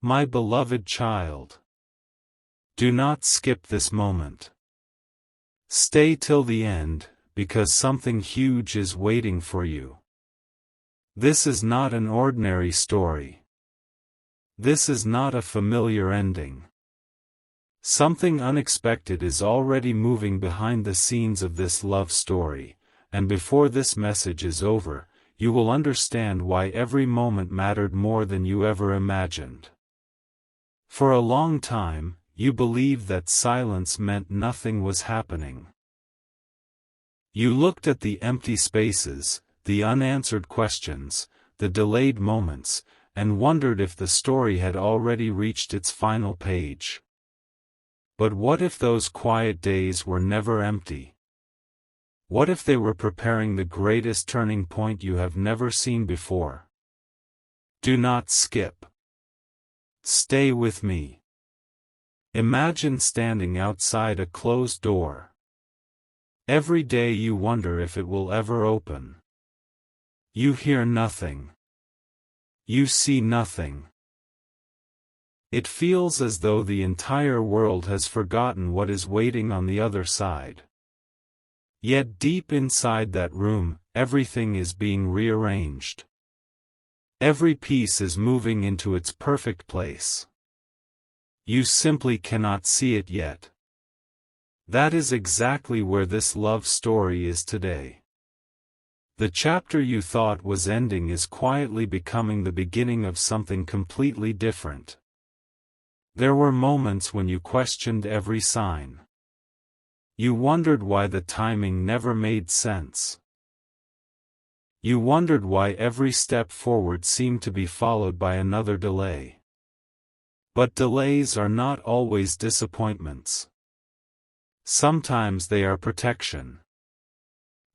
My beloved child, do not skip this moment. Stay till the end, because something huge is waiting for you. This is not an ordinary story. This is not a familiar ending. Something unexpected is already moving behind the scenes of this love story, and before this message is over, you will understand why every moment mattered more than you ever imagined. For a long time, you believed that silence meant nothing was happening. You looked at the empty spaces, the unanswered questions, the delayed moments, and wondered if the story had already reached its final page. But what if those quiet days were never empty? What if they were preparing the greatest turning point you have never seen before? Do not skip. Stay with me. Imagine standing outside a closed door. Every day you wonder if it will ever open. You hear nothing. You see nothing. It feels as though the entire world has forgotten what is waiting on the other side. Yet deep inside that room, everything is being rearranged. Every piece is moving into its perfect place. You simply cannot see it yet. That is exactly where this love story is today. The chapter you thought was ending is quietly becoming the beginning of something completely different. There were moments when you questioned every sign. You wondered why the timing never made sense. You wondered why every step forward seemed to be followed by another delay. But delays are not always disappointments. Sometimes they are protection.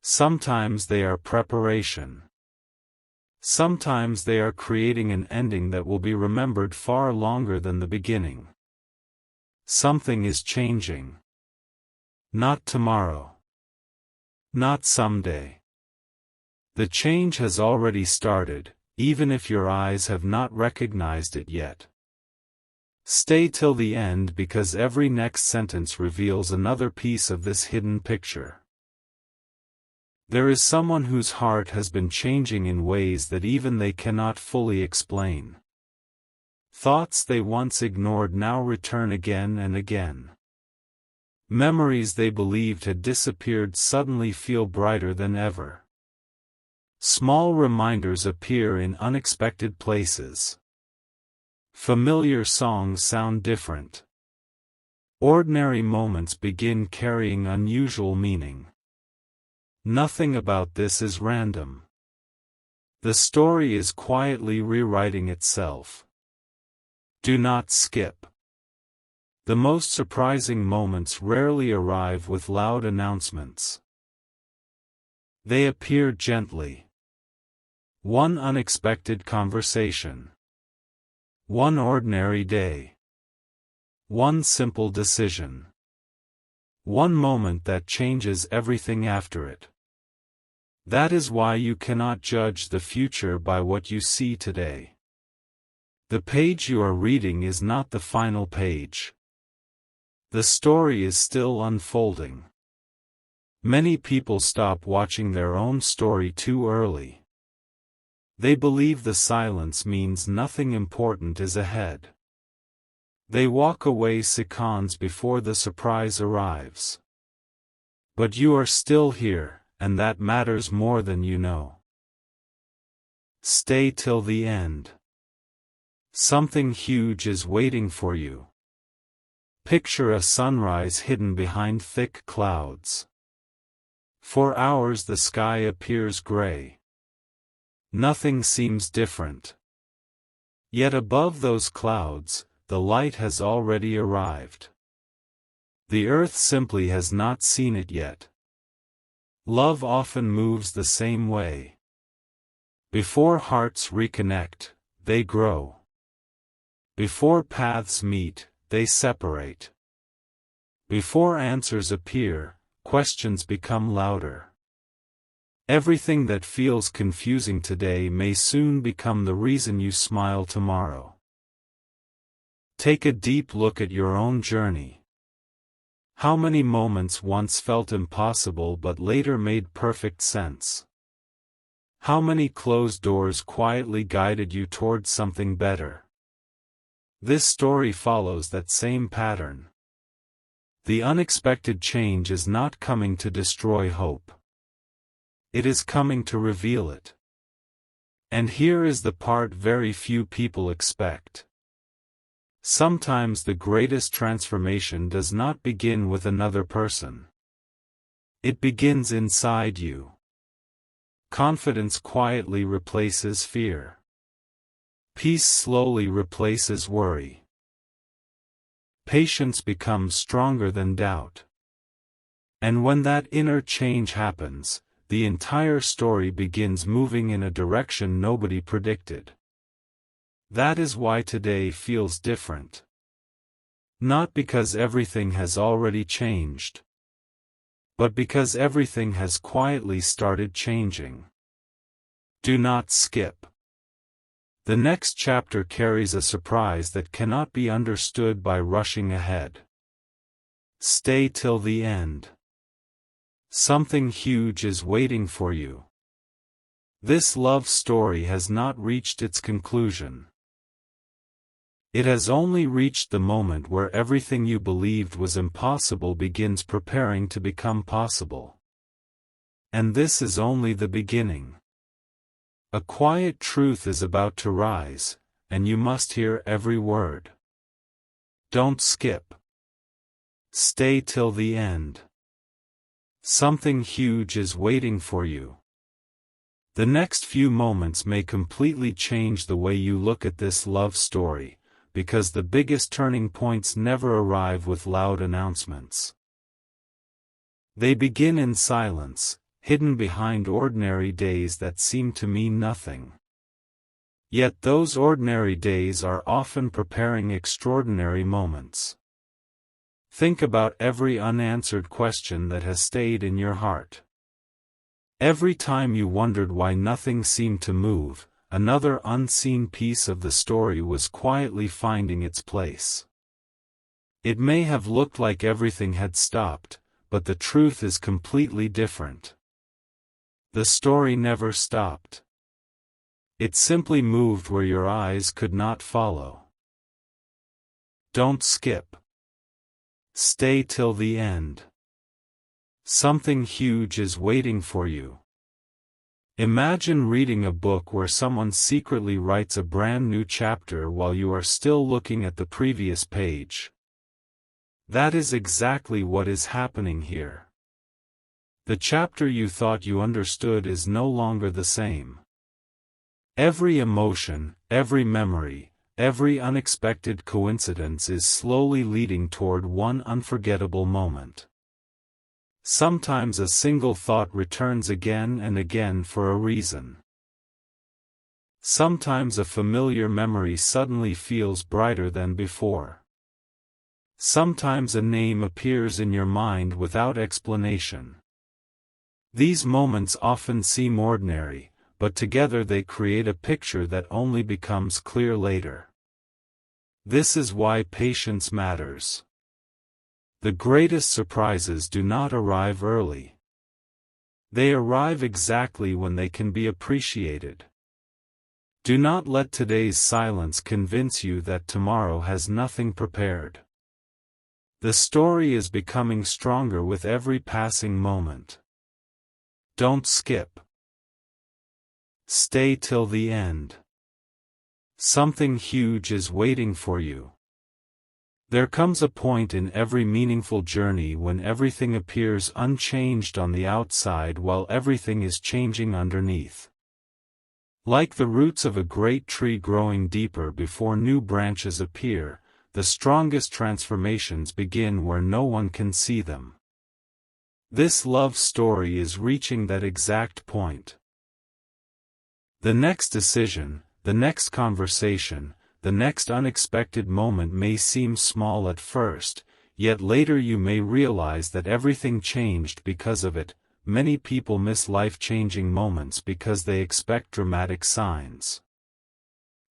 Sometimes they are preparation. Sometimes they are creating an ending that will be remembered far longer than the beginning. Something is changing. Not tomorrow. Not someday. The change has already started, even if your eyes have not recognized it yet. Stay till the end because every next sentence reveals another piece of this hidden picture. There is someone whose heart has been changing in ways that even they cannot fully explain. Thoughts they once ignored now return again and again. Memories they believed had disappeared suddenly feel brighter than ever. Small reminders appear in unexpected places. Familiar songs sound different. Ordinary moments begin carrying unusual meaning. Nothing about this is random. The story is quietly rewriting itself. Do not skip. The most surprising moments rarely arrive with loud announcements. They appear gently. One unexpected conversation. One ordinary day. One simple decision. One moment that changes everything after it. That is why you cannot judge the future by what you see today. The page you are reading is not the final page. The story is still unfolding. Many people stop watching their own story too early. They believe the silence means nothing important is ahead. They walk away seconds before the surprise arrives. But you are still here, and that matters more than you know. Stay till the end. Something huge is waiting for you. Picture a sunrise hidden behind thick clouds. For hours the sky appears gray. Nothing seems different. Yet above those clouds, the light has already arrived. The earth simply has not seen it yet. Love often moves the same way. Before hearts reconnect, they grow. Before paths meet, they separate. Before answers appear, questions become louder. Everything that feels confusing today may soon become the reason you smile tomorrow. Take a deep look at your own journey. How many moments once felt impossible but later made perfect sense? How many closed doors quietly guided you towards something better? This story follows that same pattern. The unexpected change is not coming to destroy hope. It is coming to reveal it. And here is the part very few people expect. Sometimes the greatest transformation does not begin with another person. It begins inside you. Confidence quietly replaces fear. Peace slowly replaces worry. Patience becomes stronger than doubt. And when that inner change happens, the entire story begins moving in a direction nobody predicted. That is why today feels different. Not because everything has already changed, but because everything has quietly started changing. Do not skip. The next chapter carries a surprise that cannot be understood by rushing ahead. Stay till the end. Something huge is waiting for you. This love story has not reached its conclusion. It has only reached the moment where everything you believed was impossible begins preparing to become possible. And this is only the beginning. A quiet truth is about to rise, and you must hear every word. Don't skip. Stay till the end. Something huge is waiting for you. The next few moments may completely change the way you look at this love story, because the biggest turning points never arrive with loud announcements. They begin in silence, hidden behind ordinary days that seem to mean nothing. Yet those ordinary days are often preparing extraordinary moments. Think about every unanswered question that has stayed in your heart. Every time you wondered why nothing seemed to move, another unseen piece of the story was quietly finding its place. It may have looked like everything had stopped, but the truth is completely different. The story never stopped. It simply moved where your eyes could not follow. Don't skip. Stay till the end. Something huge is waiting for you. Imagine reading a book where someone secretly writes a brand new chapter while you are still looking at the previous page. That is exactly what is happening here. The chapter you thought you understood is no longer the same. Every emotion, every memory, every unexpected coincidence is slowly leading toward one unforgettable moment. Sometimes a single thought returns again and again for a reason. Sometimes a familiar memory suddenly feels brighter than before. Sometimes a name appears in your mind without explanation. These moments often seem ordinary, but together they create a picture that only becomes clear later. This is why patience matters. The greatest surprises do not arrive early. They arrive exactly when they can be appreciated. Do not let today's silence convince you that tomorrow has nothing prepared. The story is becoming stronger with every passing moment. Don't skip. Stay till the end. Something huge is waiting for you. There comes a point in every meaningful journey when everything appears unchanged on the outside while everything is changing underneath. Like the roots of a great tree growing deeper before new branches appear, the strongest transformations begin where no one can see them. This love story is reaching that exact point. The next decision, the next conversation, the next unexpected moment may seem small at first, yet later you may realize that everything changed because of it. Many people miss life-changing moments because they expect dramatic signs.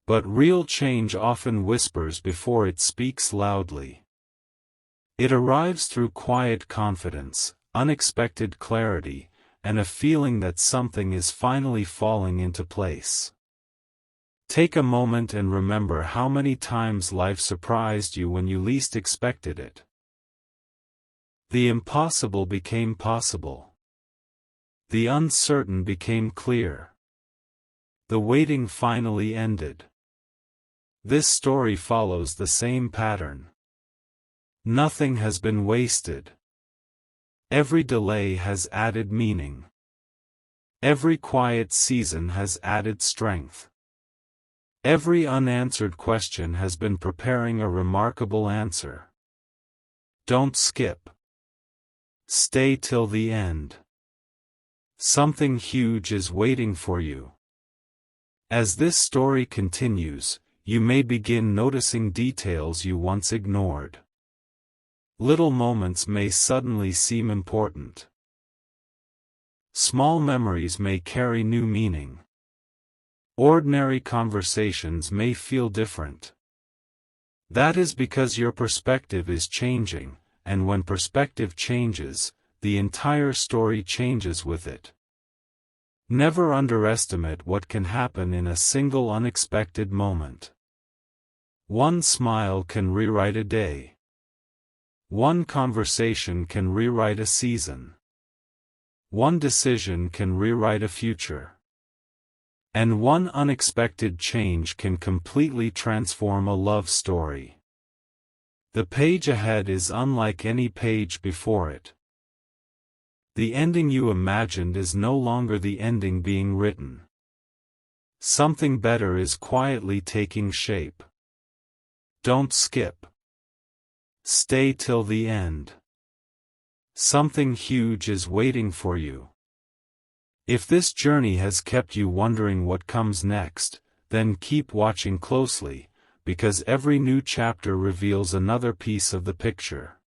But real change often whispers before it speaks loudly. It arrives through quiet confidence, unexpected clarity, and a feeling that something is finally falling into place. Take a moment and remember how many times life surprised you when you least expected it. The impossible became possible. The uncertain became clear. The waiting finally ended. This story follows the same pattern. Nothing has been wasted. Every delay has added meaning. Every quiet season has added strength. Every unanswered question has been preparing a remarkable answer. Don't skip. Stay till the end. Something huge is waiting for you. As this story continues, you may begin noticing details you once ignored. Little moments may suddenly seem important. Small memories may carry new meaning. Ordinary conversations may feel different. That is because your perspective is changing, and when perspective changes, the entire story changes with it. Never underestimate what can happen in a single unexpected moment. One smile can rewrite a day. One conversation can rewrite a season. One decision can rewrite a future. And one unexpected change can completely transform a love story. The page ahead is unlike any page before it. The ending you imagined is no longer the ending being written. Something better is quietly taking shape. Don't skip. Stay till the end. Something huge is waiting for you. If this journey has kept you wondering what comes next, then keep watching closely, because every new chapter reveals another piece of the picture.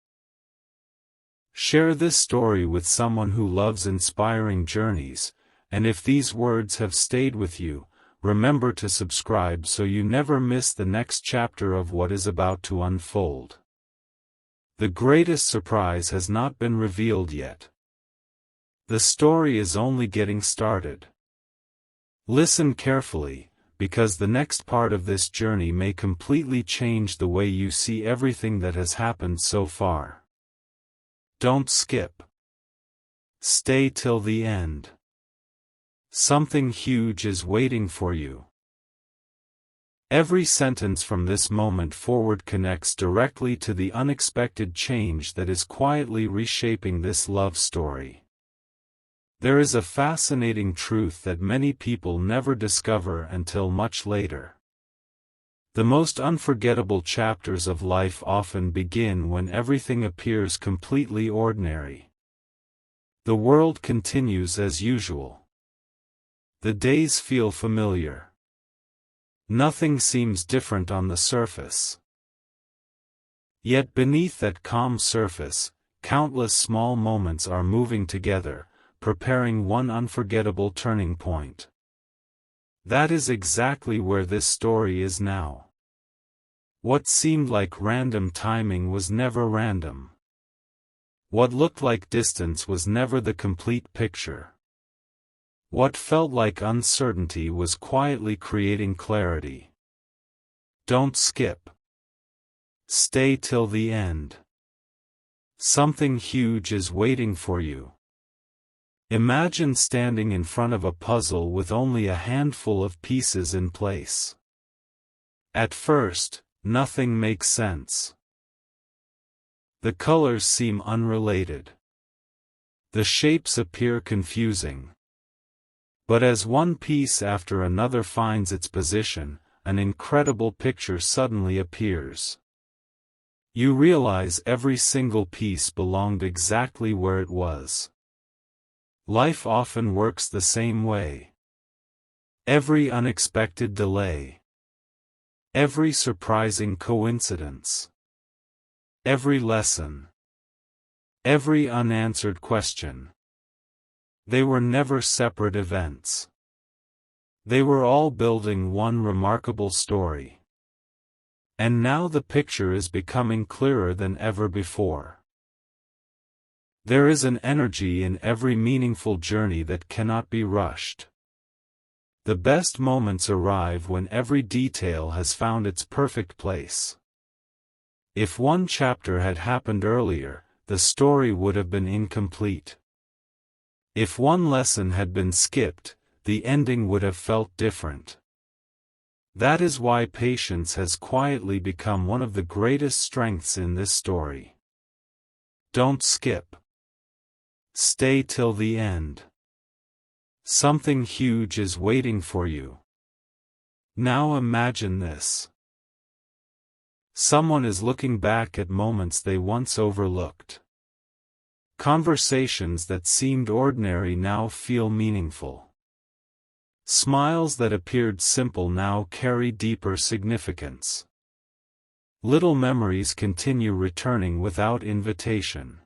Share this story with someone who loves inspiring journeys, and if these words have stayed with you, remember to subscribe so you never miss the next chapter of what is about to unfold. The greatest surprise has not been revealed yet. The story is only getting started. Listen carefully, because the next part of this journey may completely change the way you see everything that has happened so far. Don't skip. Stay till the end. Something huge is waiting for you. Every sentence from this moment forward connects directly to the unexpected change that is quietly reshaping this love story. There is a fascinating truth that many people never discover until much later. The most unforgettable chapters of life often begin when everything appears completely ordinary. The world continues as usual. The days feel familiar. Nothing seems different on the surface. Yet beneath that calm surface, countless small moments are moving together, preparing one unforgettable turning point. That is exactly where this story is now. What seemed like random timing was never random. What looked like distance was never the complete picture. What felt like uncertainty was quietly creating clarity. Don't skip. Stay till the end. Something huge is waiting for you. Imagine standing in front of a puzzle with only a handful of pieces in place. At first, nothing makes sense. The colors seem unrelated. The shapes appear confusing. But as one piece after another finds its position, an incredible picture suddenly appears. You realize every single piece belonged exactly where it was. Life often works the same way. Every unexpected delay. Every surprising coincidence. Every lesson. Every unanswered question. They were never separate events. They were all building one remarkable story. And now the picture is becoming clearer than ever before. There is an energy in every meaningful journey that cannot be rushed. The best moments arrive when every detail has found its perfect place. If one chapter had happened earlier, the story would have been incomplete. If one lesson had been skipped, the ending would have felt different. That is why patience has quietly become one of the greatest strengths in this story. Don't skip. Stay till the end. Something huge is waiting for you. Now imagine this. Someone is looking back at moments they once overlooked. Conversations that seemed ordinary now feel meaningful. Smiles that appeared simple now carry deeper significance. Little memories continue returning without invitation.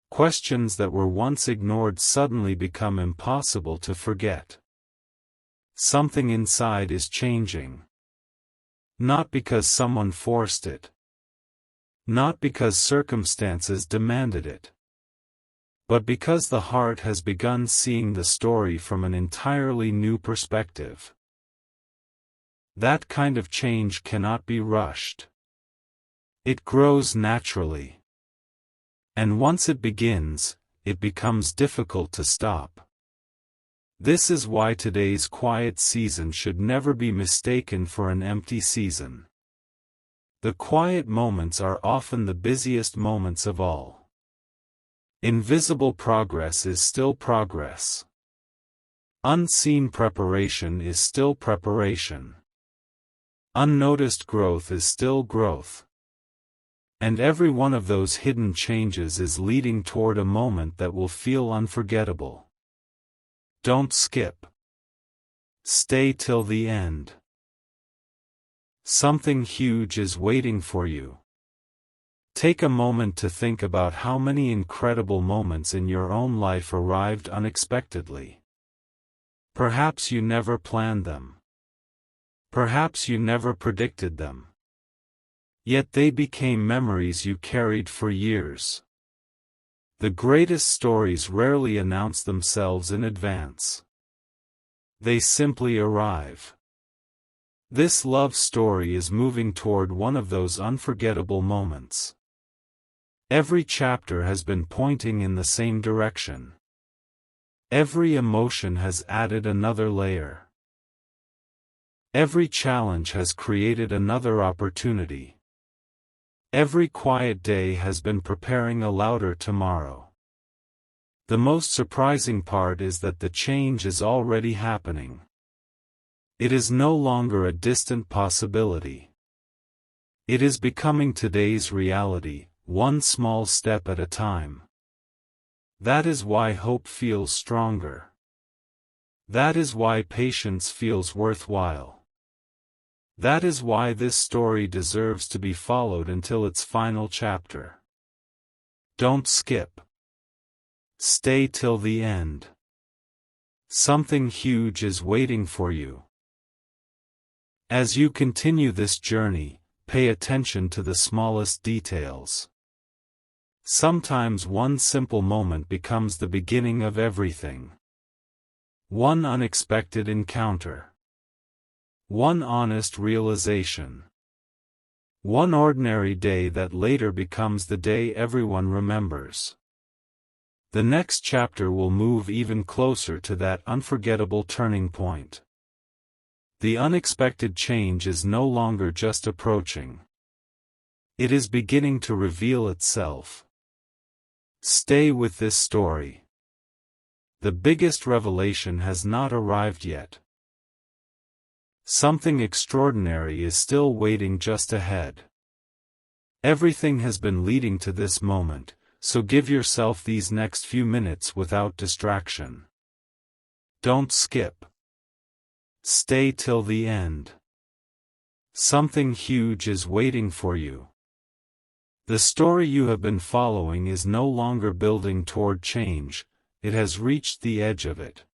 Questions that were once ignored suddenly become impossible to forget. Something inside is changing. Not because someone forced it. Not because circumstances demanded it. But because the heart has begun seeing the story from an entirely new perspective. That kind of change cannot be rushed. It grows naturally. And once it begins, it becomes difficult to stop. This is why today's quiet season should never be mistaken for an empty season. The quiet moments are often the busiest moments of all. Invisible progress is still progress. Unseen preparation is still preparation. Unnoticed growth is still growth. And every one of those hidden changes is leading toward a moment that will feel unforgettable. Don't skip. Stay till the end. Something huge is waiting for you. Take a moment to think about how many incredible moments in your own life arrived unexpectedly. Perhaps you never planned them. Perhaps you never predicted them. Yet they became memories you carried for years. The greatest stories rarely announce themselves in advance. They simply arrive. This love story is moving toward one of those unforgettable moments. Every chapter has been pointing in the same direction. Every emotion has added another layer. Every challenge has created another opportunity. Every quiet day has been preparing a louder tomorrow. The most surprising part is that the change is already happening. It is no longer a distant possibility. It is becoming today's reality, one small step at a time. That is why hope feels stronger. That is why patience feels worthwhile. That is why this story deserves to be followed until its final chapter. Don't skip. Stay till the end. Something huge is waiting for you. As you continue this journey, pay attention to the smallest details. Sometimes one simple moment becomes the beginning of everything. One unexpected encounter. One honest realization. One ordinary day that later becomes the day everyone remembers. The next chapter will move even closer to that unforgettable turning point. The unexpected change is no longer just approaching. It is beginning to reveal itself. Stay with this story. The biggest revelation has not arrived yet. Something extraordinary is still waiting just ahead. Everything has been leading to this moment, so give yourself these next few minutes without distraction. Don't skip. Stay till the end. Something huge is waiting for you. The story you have been following is no longer building toward change, it has reached the edge of it.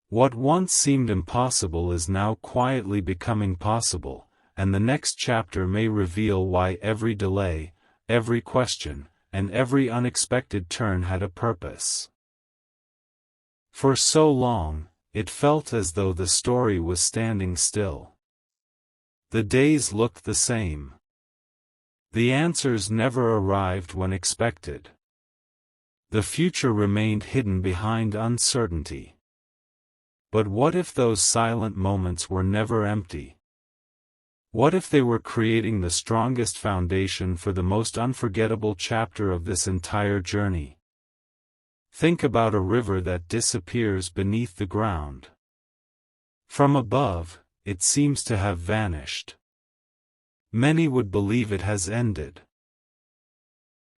What once seemed impossible is now quietly becoming possible, and the next chapter may reveal why every delay, every question, and every unexpected turn had a purpose. For so long, it felt as though the story was standing still. The days looked the same. The answers never arrived when expected. The future remained hidden behind uncertainty. But what if those silent moments were never empty? What if they were creating the strongest foundation for the most unforgettable chapter of this entire journey? Think about a river that disappears beneath the ground. From above, it seems to have vanished. Many would believe it has ended.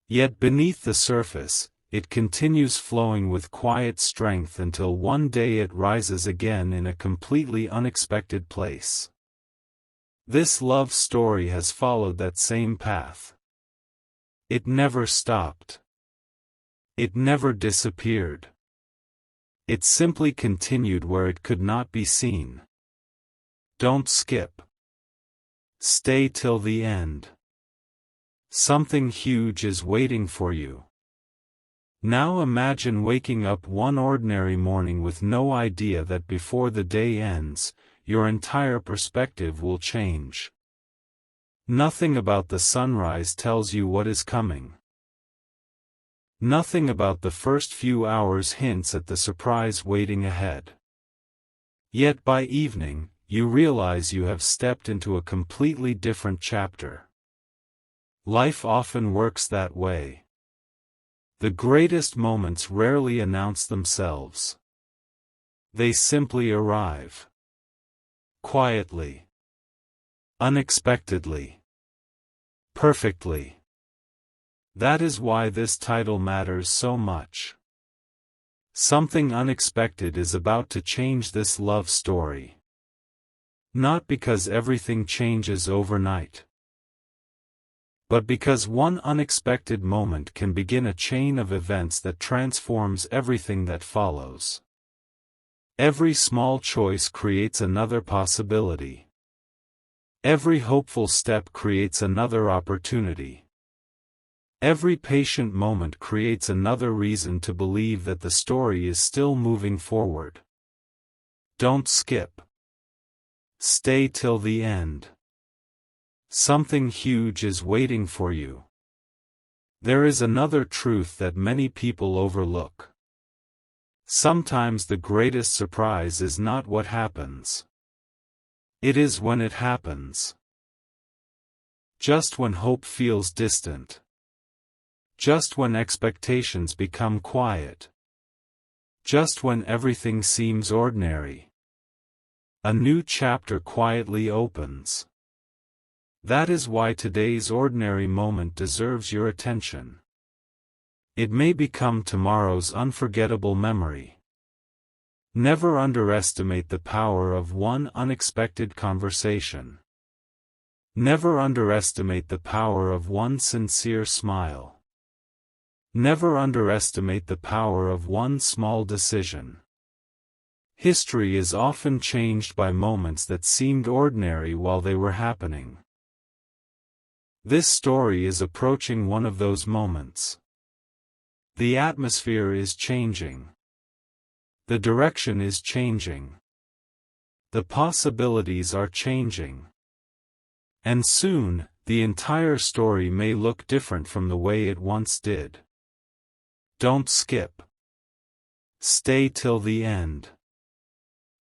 Yet beneath the surface, it continues flowing with quiet strength until one day it rises again in a completely unexpected place. This love story has followed that same path. It never stopped. It never disappeared. It simply continued where it could not be seen. Don't skip. Stay till the end. Something huge is waiting for you. Now imagine waking up one ordinary morning with no idea that before the day ends, your entire perspective will change. Nothing about the sunrise tells you what is coming. Nothing about the first few hours hints at the surprise waiting ahead. Yet by evening, you realize you have stepped into a completely different chapter. Life often works that way. The greatest moments rarely announce themselves. They simply arrive. Quietly. Unexpectedly. Perfectly. That is why this title matters so much. Something unexpected is about to change this love story. Not because everything changes overnight, but because one unexpected moment can begin a chain of events that transforms everything that follows. Every small choice creates another possibility. Every hopeful step creates another opportunity. Every patient moment creates another reason to believe that the story is still moving forward. Don't skip. Stay till the end. Something huge is waiting for you. There is another truth that many people overlook. Sometimes the greatest surprise is not what happens. It is when it happens. Just when hope feels distant. Just when expectations become quiet. Just when everything seems ordinary. A new chapter quietly opens. That is why today's ordinary moment deserves your attention. It may become tomorrow's unforgettable memory. Never underestimate the power of one unexpected conversation. Never underestimate the power of one sincere smile. Never underestimate the power of one small decision. History is often changed by moments that seemed ordinary while they were happening. This story is approaching one of those moments. The atmosphere is changing. The direction is changing. The possibilities are changing. And soon, the entire story may look different from the way it once did. Don't skip. Stay till the end.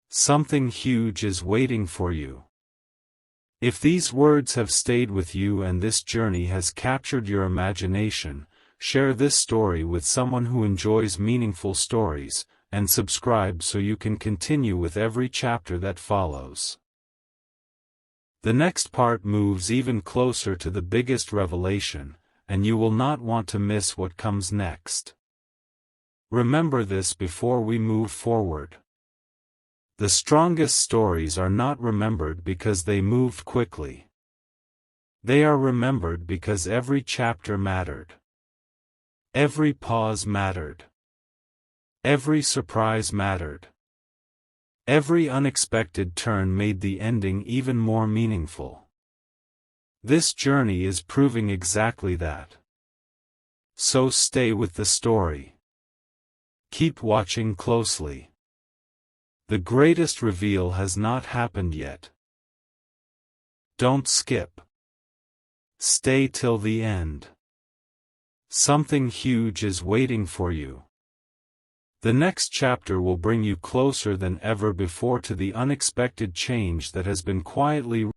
Something huge is waiting for you. If these words have stayed with you and this journey has captured your imagination, share this story with someone who enjoys meaningful stories, and subscribe so you can continue with every chapter that follows. The next part moves even closer to the biggest revelation, and you will not want to miss what comes next. Remember this before we move forward. The strongest stories are not remembered because they moved quickly. They are remembered because every chapter mattered. Every pause mattered. Every surprise mattered. Every unexpected turn made the ending even more meaningful. This journey is proving exactly that. So stay with the story. Keep watching closely. The greatest reveal has not happened yet. Don't skip. Stay till the end. Something huge is waiting for you. The next chapter will bring you closer than ever before to the unexpected change that has been quietly